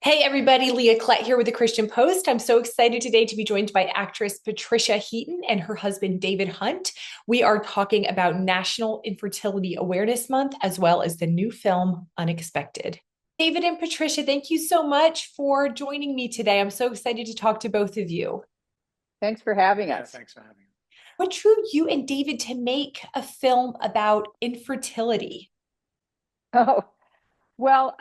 Hey everybody, Leah Klett here with the Christian Post. I'm so excited today to be joined by actress Patricia Heaton and her husband David Hunt. We are talking about National Infertility Awareness Month as well as the new film Unexpected. David and Patricia, thank you so much for joining me today. I'm so excited to talk to both of you. Thanks for having us. Thanks for having me. What drew you and David to make a film about infertility? Oh, well,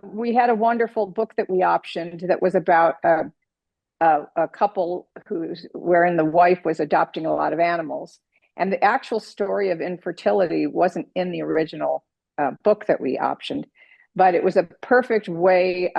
we had a wonderful book that we optioned that was about a couple wherein the wife was adopting a lot of animals. And the actual story of infertility wasn't in the original book that we optioned, but it was a perfect way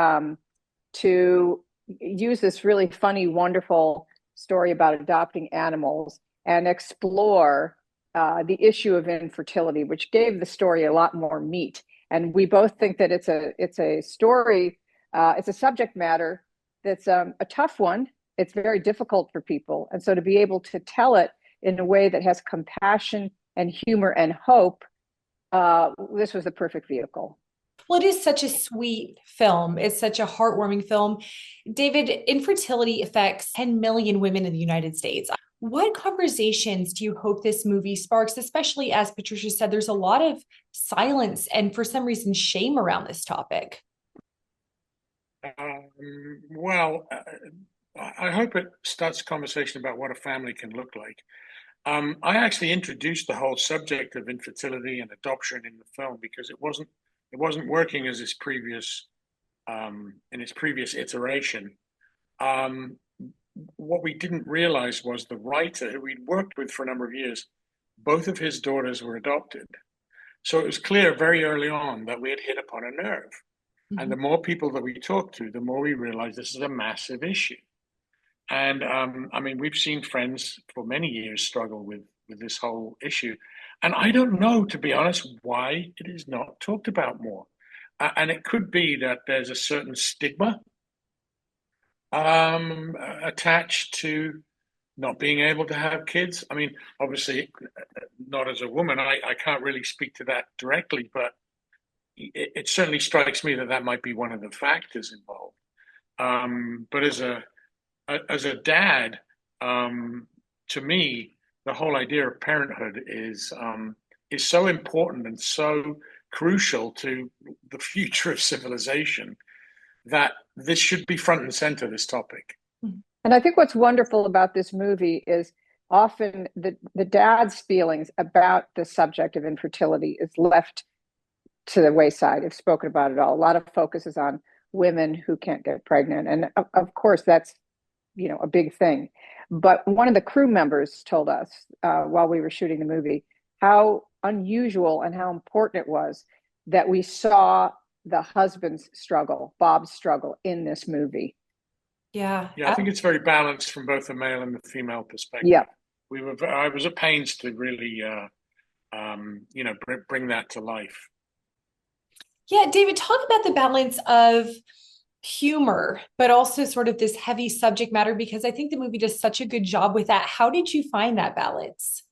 to use this really funny, wonderful story about adopting animals and explore the issue of infertility, which gave the story a lot more meat. And we both think that it's a story, it's a subject matter that's a tough one. It's very difficult for people, and so to be able to tell it in a way that has compassion and humor and hope, this was the perfect vehicle. Well, it is such a sweet film. It's such a heartwarming film. David, infertility affects 10 million women in the United States. What conversations do you hope this movie sparks, especially as Patricia said, there's a lot of silence and for some reason shame around this topic? Um, well, I hope it starts a conversation about what a family can look like. I actually introduced the whole subject of infertility and adoption in the film because it wasn't working as its previous in its previous iteration. Um, what we didn't realize was the writer who we'd worked with for a number of years, both of his daughters were adopted. So it was clear very early on that we had hit upon a nerve. And Mhm. the more people that we talked to, the more we realized this is a massive issue. And I mean, we've seen friends for many years struggle with this whole issue. And I don't know, to be honest, why it is not talked about more. And it could be that there's a certain stigma attached to not being able to have kids. I mean, obviously, not as a woman, I can't really speak to that directly, but it certainly strikes me that that might be one of the factors involved. But as a dad, to me, the whole idea of parenthood is so important and so crucial to the future of civilization that this should be front and center, this topic. And I think what's wonderful about this movie is often the dad's feelings about the subject of infertility is left to the wayside, if spoken about at all. A lot of focus is on women who can't get pregnant. And of course, that's, a big thing. But one of the crew members told us while we were shooting the movie how unusual and how important it was that we saw the husband's struggle, Bob's struggle in this movie. Yeah. Yeah, I think it's very balanced from both the male and the female Yeah. perspective. I was at pains to really, bring that to life. Yeah, David, talk about the balance of humor, but also sort of this heavy subject matter, because I think the movie does such a good job with that. How did you find that balance?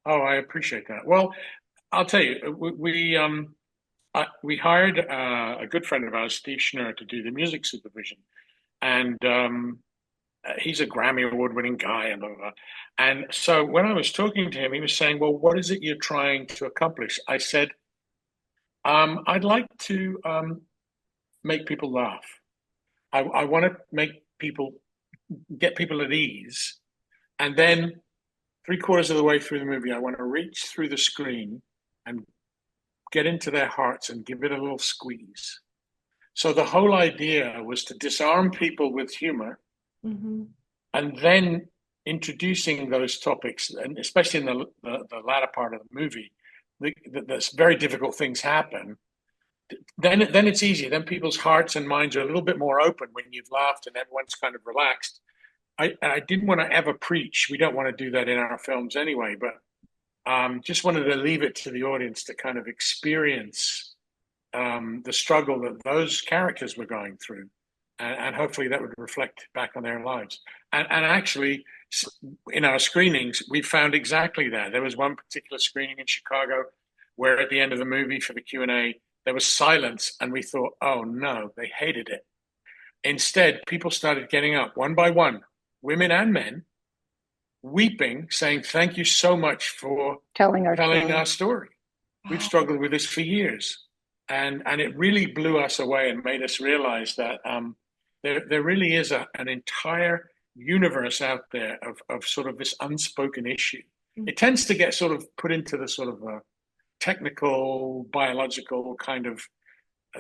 Oh, I appreciate that. Well, I'll tell you, we hired a good friend of ours, Steve Schnurr, to do the music supervision, and he's a Grammy award-winning guy, and blah, blah, blah. And so when I was talking to him, he was saying, "Well, what is it you're trying to accomplish?" I said, "I'd like to make people laugh. I want to make people get people at ease, and then three-quarters of the way through the movie, I want to reach through the screen and get into their hearts and give it a little squeeze." So the whole idea was to disarm people with humor Mhm. and then introducing those topics, and especially in the latter part of the movie, the very difficult things happen. Then it's easy. Then people's hearts and minds are a little bit more open when you've laughed and everyone's kind of relaxed. I didn't want to ever preach. We don't want to do that in our films anyway, but just wanted to leave it to the audience to kind of experience the struggle that those characters were going through, and hopefully that would reflect back on their lives. And actually, in our screenings, we found exactly that. There was one particular screening in Chicago where, at the end of the movie for the Q&A, there was silence, and we thought, oh no, they hated it. Instead, people started getting up one by one, women and men, weeping, saying, thank you so much for telling our our story. We've Wow. struggled with this for years. And it really blew us away and made us realize that there really is an entire universe out there of sort of this unspoken issue. It tends to get sort of put into the sort of a technical, biological kind of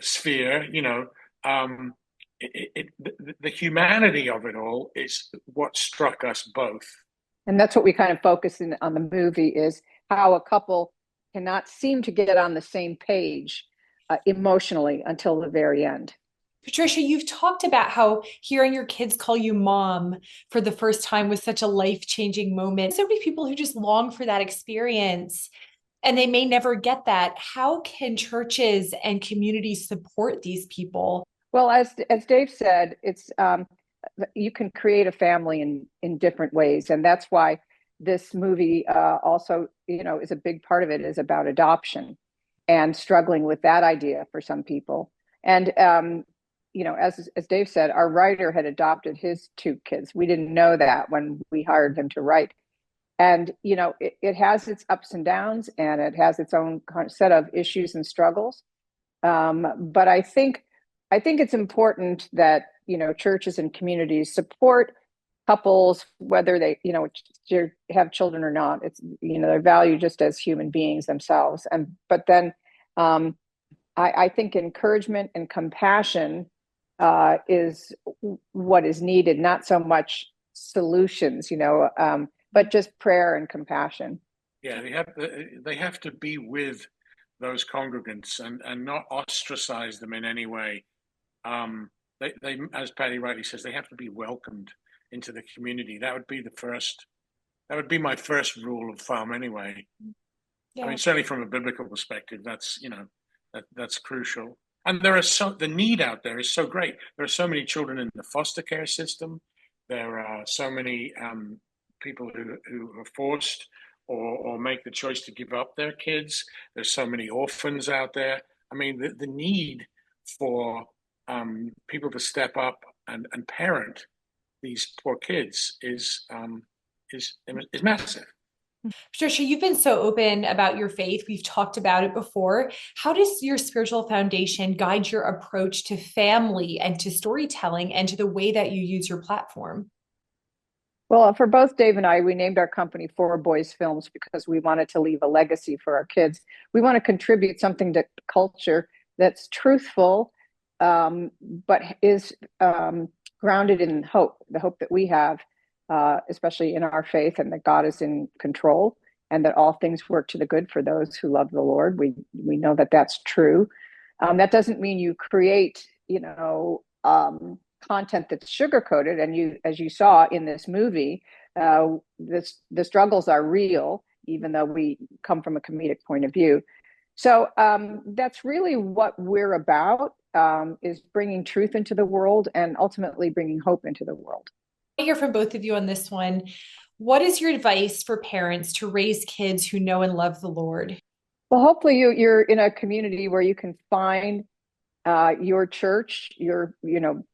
sphere, you know. The humanity of it all is what struck us both. And that's what we kind of focus in on the movie, is how a couple cannot seem to get on the same page emotionally until the very end. Patricia, you've talked about how hearing your kids call you mom for the first time was such a life-changing moment. So many people who just long for that experience and they may never get that. How can churches and communities support these people? Well, as Dave said, it's you can create a family in different ways, and that's why this movie also, you know, is a big part of it, is about adoption and struggling with that idea for some people. And you know, as Dave said, our writer had adopted his two kids. We didn't know that when we hired him to write. And you know, it has its ups and downs, and it has its own set of issues and struggles. But I think it's important that, you know, churches and communities support couples, whether they, you know, have children or not. It's, you know, they're valued just as human beings themselves. And but then I think encouragement and compassion is what is needed, not so much solutions, you know, but just prayer and compassion. Yeah, they have to be with those congregants and not ostracize them in any way. They, as Patty rightly says, they have to be welcomed into the community. That would be my first rule of thumb anyway. Yeah. I mean, certainly from a biblical perspective, that's, you know, that's crucial. And the need out there is so great. There are so many children in the foster care system. There are so many people who are forced or make the choice to give up their kids. There's so many orphans out there. I mean, the need for people to step up and parent these poor kids is massive. Patricia, you've been so open about your faith. We've talked about it before. How does your spiritual foundation guide your approach to family and to storytelling and to the way that you use your platform? Well, for both Dave and I, we named our company FourBoys Films because we wanted to leave a legacy for our kids. We want to contribute something to culture that's truthful, but is grounded in hope, the hope that we have, especially in our faith, and that God is in control, and that all things work to the good for those who love the Lord. We know that that's true. That doesn't mean you create, you know, content that's sugar coated. And you, as you saw in this movie, the struggles are real, even though we come from a comedic point of view. So that's really what we're about, is bringing truth into the world and ultimately bringing hope into the world. I hear from both of you on this one. What is your advice for parents to raise kids who know and love the Lord? Well, hopefully you're in a community where you can find your church, your, you know,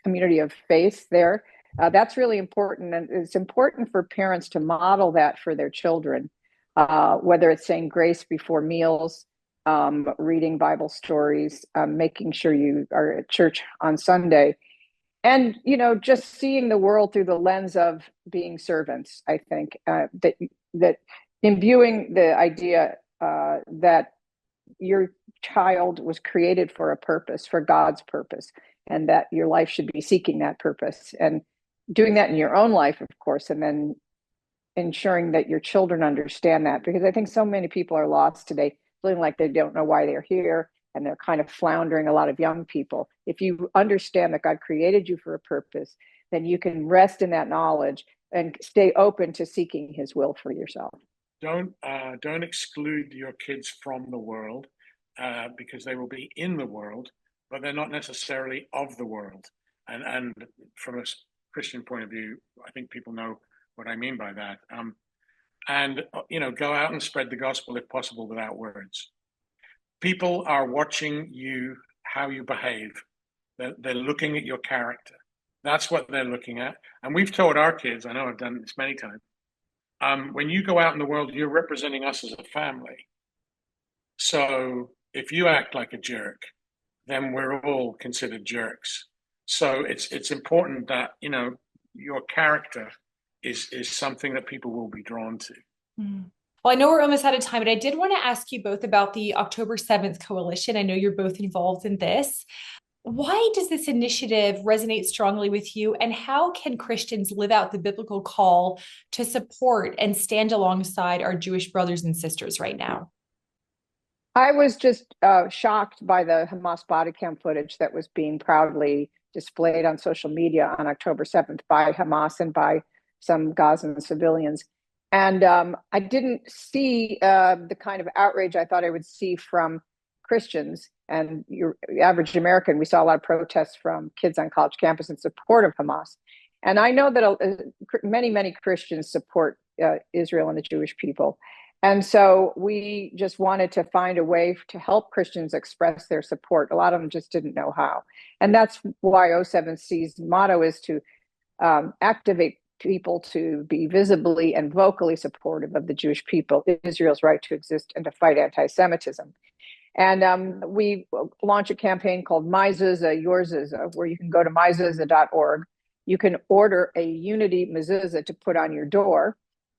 community of faith there. That's really important. And it's important for parents to model that for their children, whether it's saying grace before meals, reading Bible stories, making sure you are at church on Sunday. And, you know, just seeing the world through the lens of being servants. I think that imbuing the idea that your child was created for a purpose, for God's purpose, and that your life should be seeking that purpose, and doing that in your own life, of course, and then ensuring that your children understand that. Because I think so many people are lost today, feeling like they don't know why they're here, and they're kind of floundering, a lot of young people. If you understand that God created you for a purpose, then you can rest in that knowledge and stay open to seeking his will for yourself. Don't exclude your kids from the world, because they will be in the world, but they're not necessarily of the world. And from a Christian point of view, I think people know what I mean by that. And you know, go out and spread the gospel if possible without words. people are watching you, how you behave. They're looking at your character. That's what they're looking at. And we've told our kids, I know I've done this many times, when you go out in the world, you're representing us as a family. So if you act like a jerk, then we're all considered jerks. So it's important that, you know, your character is something that people will be drawn to. Mm. Well, I know we're almost out of time, but I did want to ask you both about the October 7th coalition. I know you're both involved in this. Why does this initiative resonate strongly with you? And how can Christians live out the biblical call to support and stand alongside our Jewish brothers and sisters right now? I was just shocked by the Hamas body cam footage that was being proudly displayed on social media on October 7th by Hamas and by some Gazan civilians. And I didn't see the kind of outrage I thought I would see from Christians and your average American. We saw a lot of protests from kids on college campus in support of Hamas. And I know that many Christians support Israel and the Jewish people. And so we just wanted to find a way to help Christians express their support. A lot of them just didn't know how. And that's why O7C's motto is to activate people to be visibly and vocally supportive of the Jewish people, Israel's right to exist, and to fight anti-Semitism. And we launched a campaign called My Zuzah, Your Zuzah, where you can go to myzuzah.org. You can order a unity mezuzah to put on your door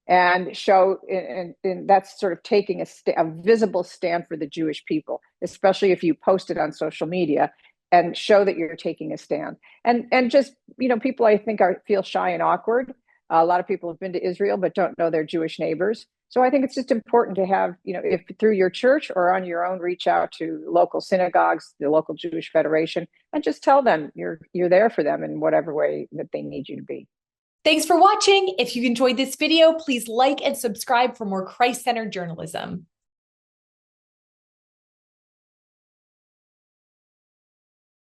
and show, and that's sort of taking a visible stand for the Jewish people, especially if you post it on social media and show that you're taking a stand. And just, you know, people I think feel shy and awkward. A lot of people have been to Israel but don't know their Jewish neighbors. So I think it's just important to have, you know, if through your church or on your own, reach out to local synagogues, the local Jewish Federation, and just tell them you're there for them in whatever way that they need you to be. Thanks for watching. If you enjoyed this video, please like and subscribe for more Christ-centered journalism.